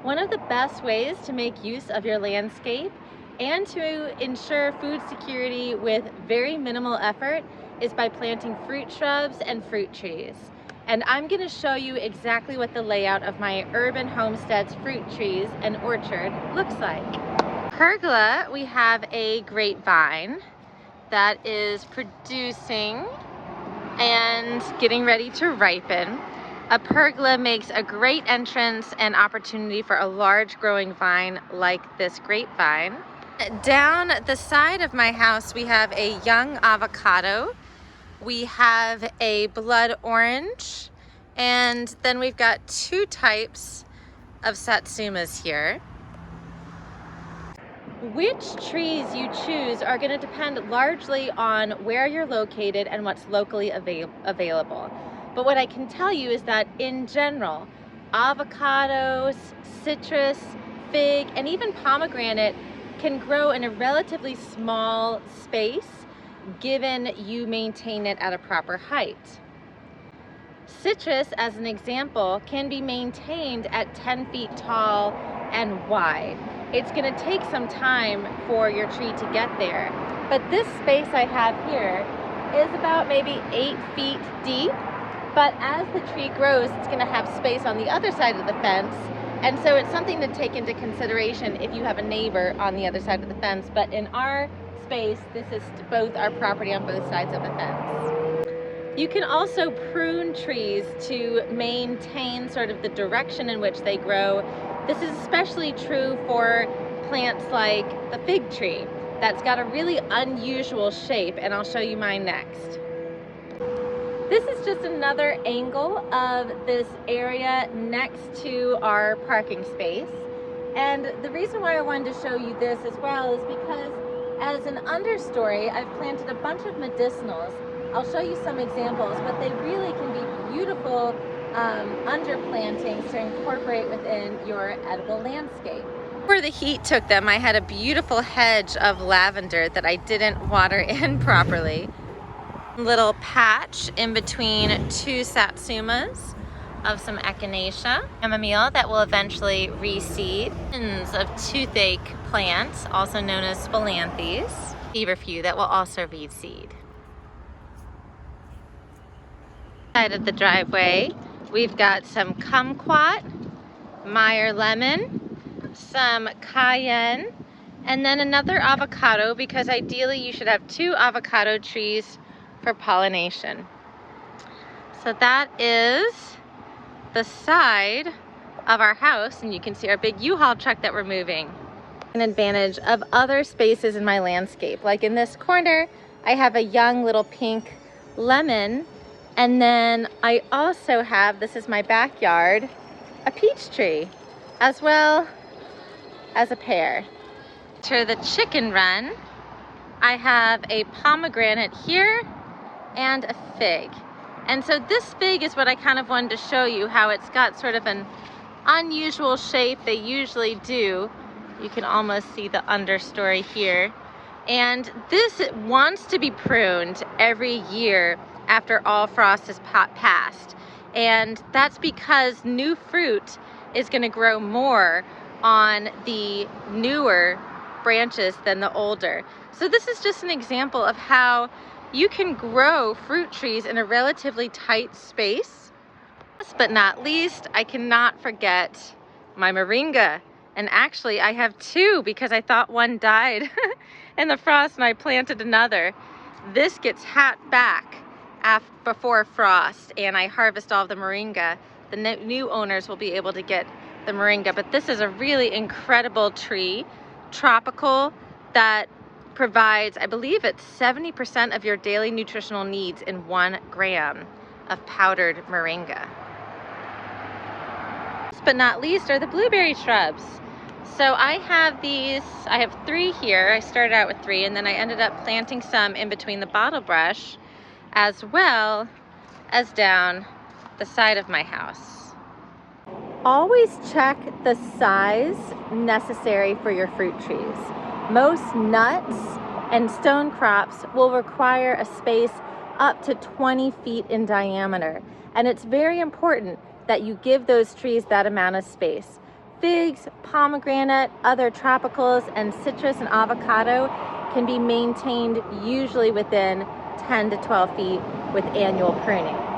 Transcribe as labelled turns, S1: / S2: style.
S1: One of the best ways to make use of your landscape and to ensure food security with very minimal effort is by planting fruit shrubs and fruit trees. And I'm going to show you exactly what the layout of my urban homestead's fruit trees and orchard looks like. Pergola, we have a grapevine that is producing and getting ready to ripen. A pergola makes a great entrance and opportunity for a large growing vine like this grapevine. Down the side of my house, we have a young avocado. We have a blood orange, and then we've got two types of satsumas here. Which trees you choose are going to depend largely on where you're located and what's locally available. But what I can tell you is that in general, avocados, citrus, fig, and even pomegranate can grow in a relatively small space given you maintain it at a proper height. Citrus, as an example, can be maintained at 10 feet tall and wide. It's going to take some time for your tree to get there, but this space I have here is about maybe 8 feet deep, but as the tree grows, it's going to have space on the other side of the fence, and so it's something to take into consideration if you have a neighbor on the other side of the fence. But in our space, this is both our property on both sides of the fence. You can also prune trees to maintain sort of the direction in which they grow. This is especially true for plants like the fig tree that's got a really unusual shape, and I'll show you mine next. This is just another angle of this area next to our parking space. And the reason why I wanted to show you this as well is because as an understory, I've planted a bunch of medicinals. I'll show you some examples, but they really can be beautiful underplantings to incorporate within your edible landscape. Where the heat took them, I had a beautiful hedge of lavender that I didn't water in properly. Little patch in between two satsumas of some echinacea, chamomile that will eventually reseed, tons of toothache plants, also known as spilanthes, feverfew that will also reseed. Side of the driveway, we've got some kumquat, Meyer lemon, some cayenne, and then another avocado, because ideally you should have 2 avocado trees for pollination. So that is the side of our house, and you can see our big U-Haul truck that we're moving. An advantage of other spaces in my landscape, like in this corner, I have a young little pink lemon, and then I also have, this is my backyard, a peach tree, as well as a pear. To the chicken run, I have a pomegranate here and a fig. And so this fig is what I kind of wanted to show you, how it's got sort of an unusual shape. They usually do. You can almost see the understory here. And this wants to be pruned every year after all frost is passed. And that's because new fruit is going to grow more on the newer branches than the older. So this is just an example of how you can grow fruit trees in a relatively tight space. Last but not least, I cannot forget my moringa. And actually I have 2 because I thought one died in the frost and I planted another. This gets hacked back before frost, and I harvest all of the moringa. The new owners will be able to get the moringa, but this is a really incredible tree, tropical, that provides, I believe it's 70% of your daily nutritional needs in 1 gram of powdered moringa. Last but not least are the blueberry shrubs. So I have 3 here. I started out with 3, and then I ended up planting some in between the bottle brush, as well as down the side of my house. Always check the size necessary for your fruit trees. Most nuts and stone crops will require a space up to 20 feet in diameter, and it's very important that you give those trees that amount of space. figs, pomegranate, other tropicals, and citrus and avocado can be maintained usually within 10 to 12 feet with annual pruning.